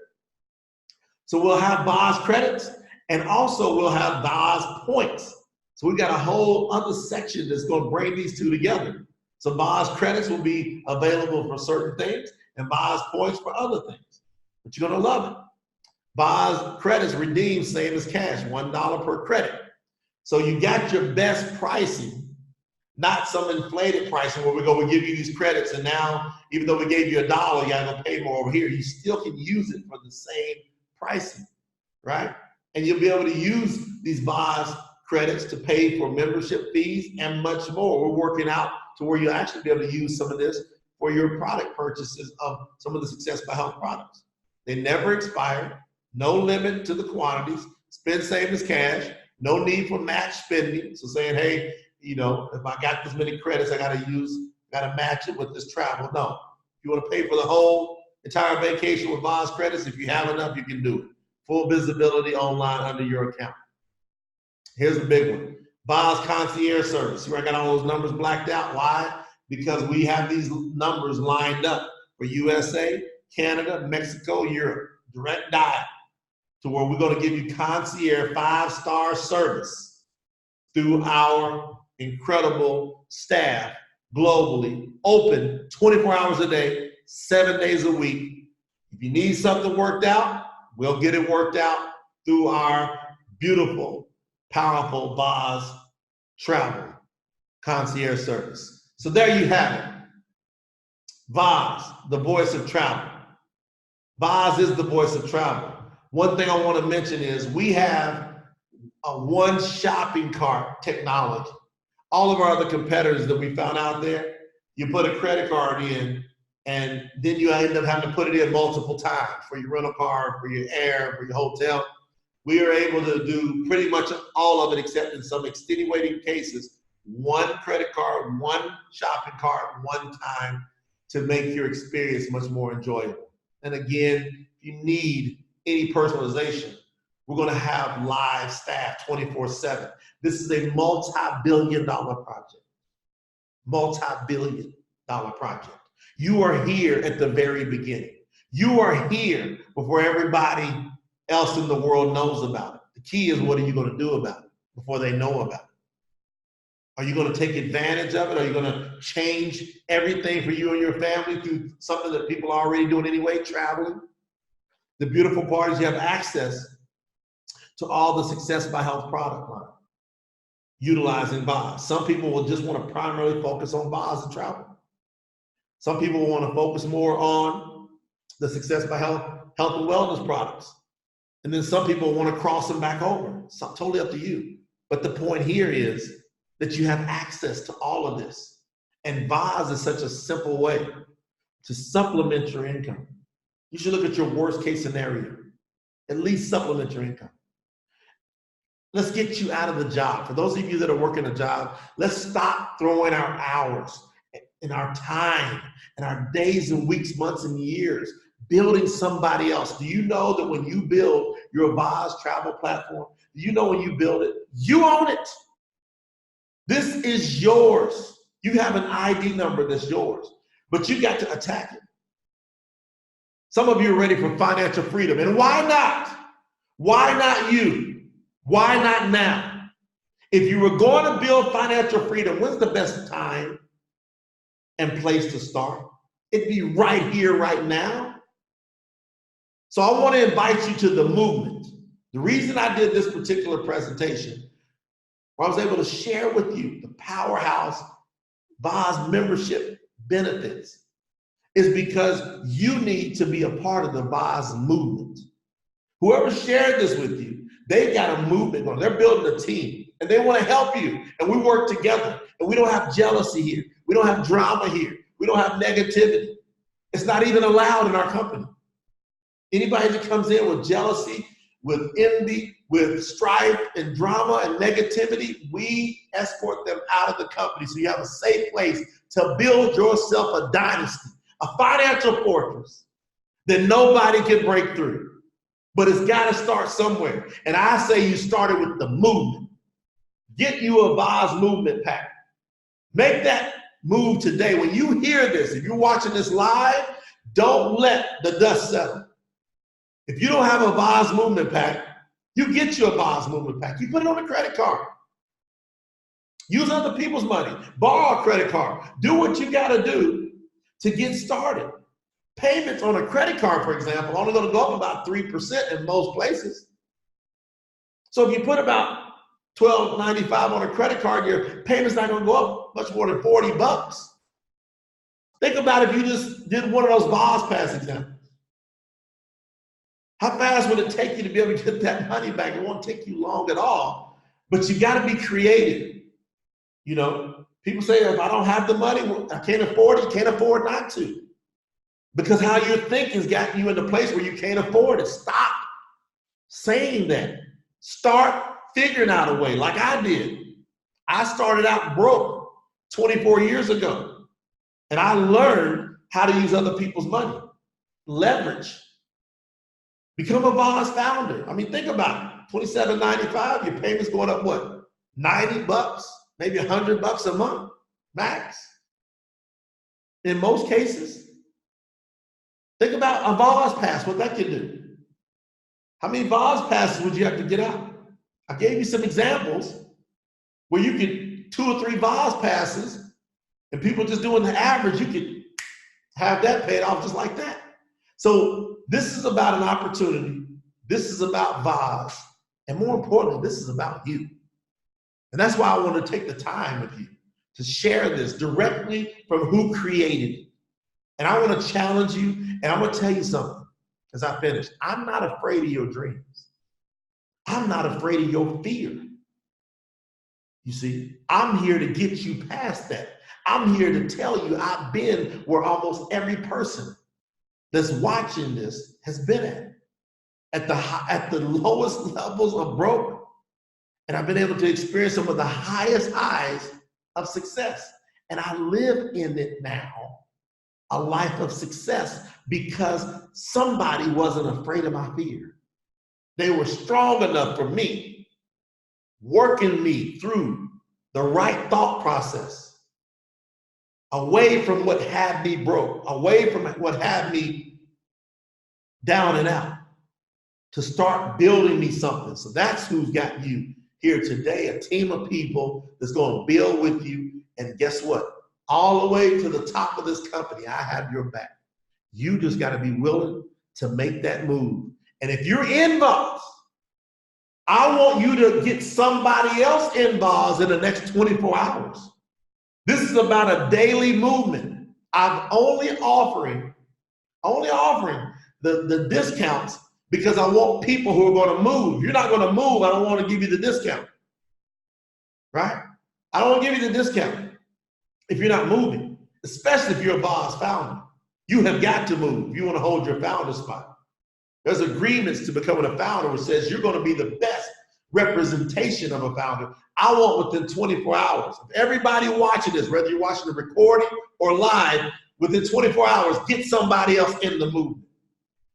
So we'll have Bozz credits and also we'll have Bozz points. So we've got a whole other section that's going to bring these two together. So Bozz credits will be available for certain things and Bozz points for other things. But you're going to love it. Bozz credits redeemed same as cash, $1 per credit. So you got your best pricing, not some inflated pricing where we give you these credits, and now even though we gave you $1, you gotta go pay more over here. You still can use it for the same pricing, right? And you'll be able to use these Bozz credits to pay for membership fees and much more. We're working out to where you'll actually be able to use some of this for your product purchases of some of the Success by Health products. They never expire, no limit to the quantities, spend same as cash, no need for match spending. So saying, hey, you know, if I got this many credits, I gotta match it with this travel. No, if you wanna pay for the whole entire vacation with Bozz credits, if you have enough, you can do it. Full visibility online under your account. Here's a big one. Bozz concierge service. See where I got all those numbers blacked out? Why? Because we have these numbers lined up for USA, Canada, Mexico, Europe. Direct dial to where we're going to give you concierge 5-star service through our incredible staff globally, open 24 hours a day, 7 days a week. If you need something worked out, we'll get it worked out through our beautiful, powerful Bozz travel concierge service. So there you have it. Bozz, the voice of travel. Bozz is the voice of travel. One thing I want to mention is we have a one shopping cart technology. All of our other competitors that we found out there, you put a credit card in and then you end up having to put it in multiple times for your rental car, for your air, for your hotel. We are able to do pretty much all of it except in some extenuating cases, one credit card, one shopping cart, one time to make your experience much more enjoyable. And again, if you need any personalization, we're gonna have live staff 24/7. This is a multi-billion-dollar project. Multi-billion-dollar project. You are here at the very beginning. You are here before everybody else in the world knows about it. The key is, what are you gonna do about it before they know about it? Are you gonna take advantage of it? Are you gonna change everything for you and your family through something that people are already doing anyway, traveling? The beautiful part is you have access to all the Success by Health product line, utilizing Bozz. Some people will just want to primarily focus on Bozz and travel. Some people will want to focus more on the Success by Health and wellness products. And then some people want to cross them back over. It's totally up to you. But the point here is that you have access to all of this. And Bozz is such a simple way to supplement your income. You should look at your worst case scenario. At least supplement your income. Let's get you out of the job. For those of you that are working a job, let's stop throwing our hours and our time and our days and weeks, months and years building somebody else. Do you know that when you build your Bozz travel platform, do you know when you build it, you own it? This is yours. You have an ID number that's yours, but you got to attack it. Some of you are ready for financial freedom, and why not? Why not you? Why not now? If you were going to build financial freedom, when's the best time and place to start? It'd be right here, right now. So I want to invite you to the movement. The reason I did this particular presentation, where I was able to share with you the powerhouse Bozz membership benefits, is because you need to be a part of the Bozz movement. Whoever shared this with you, they've got a movement going. They're building a team, and they want to help you, and we work together, and we don't have jealousy here. We don't have drama here. We don't have negativity. It's not even allowed in our company. Anybody that comes in with jealousy, with envy, with strife and drama and negativity, we escort them out of the company so you have a safe place to build yourself a dynasty, a financial fortress that nobody can break through. But it's got to start somewhere. And I say you started with the movement. Get you a Bozz movement pack. Make that move today. When you hear this, if you're watching this live, don't let the dust settle. If you don't have a Bozz movement pack, you get you a Bozz movement pack. You put it on a credit card. Use other people's money. Borrow a credit card. Do what you got to do to get started. Payments on a credit card, for example, only going to go up about 3% in most places. So if you put about $12.95 on a credit card, your payment's not going to go up much more than $40. Think about if you just did one of those VOZ pass examples. How fast would it take you to be able to get that money back? It won't take you long at all, but you got to be creative. You know, people say, if I don't have the money, I can't afford it. You can't afford not to. Because how you're thinking's got you in the place where you can't afford it. Stop saying that. Start figuring out a way, like I did. I started out broke 24 years ago, and I learned how to use other people's money. Leverage. Become a VOZ founder. I mean, think about it. $27.95, your payment's going up what? $90, maybe $100 a month, max. In most cases. Think about a VOZ pass, what that can do. How many VOZ passes would you have to get out? I gave you some examples where you could 2 or 3 VOZ passes, and people just doing the average, you could have that paid off just like that. So this is about an opportunity. This is about VOZ. And more importantly, this is about you. And that's why I want to take the time with you to share this directly from who created it. And I want to challenge you, and I'm going to tell you something as I finish. I'm not afraid of your dreams. I'm not afraid of your fear. You see, I'm here to get you past that. I'm here to tell you I've been where almost every person that's watching this has been at the lowest levels of broke. And I've been able to experience some of the highest highs of success. And I live in it now, a life of success, because somebody wasn't afraid of my fear. They were strong enough for me, working me through the right thought process, away from what had me broke, away from what had me down and out, to start building me something. So that's who's got you here today, a team of people that's going to build with you. And guess what? All the way to the top of this company, I have your back. You just got to be willing to make that move. And if you're in VOZ, I want you to get somebody else in VOZ in the next 24 hours. This is about a daily movement. I'm only offering the discounts because I want people who are going to move. If you're not going to move, I don't want to give you the discount. Right? I don't want to give you the discount if you're not moving, especially if you're a VOZ founder. You have got to move if you want to hold your founder spot. There's agreements to becoming a founder which says you're going to be the best representation of a founder. I want within 24 hours. If everybody watching this, whether you're watching the recording or live, within 24 hours, get somebody else in the movement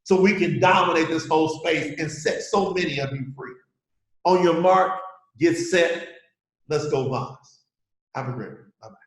so we can dominate this whole space and set so many of you free. On your mark, get set. Let's go, VOZ. Have a great one. Bye-bye.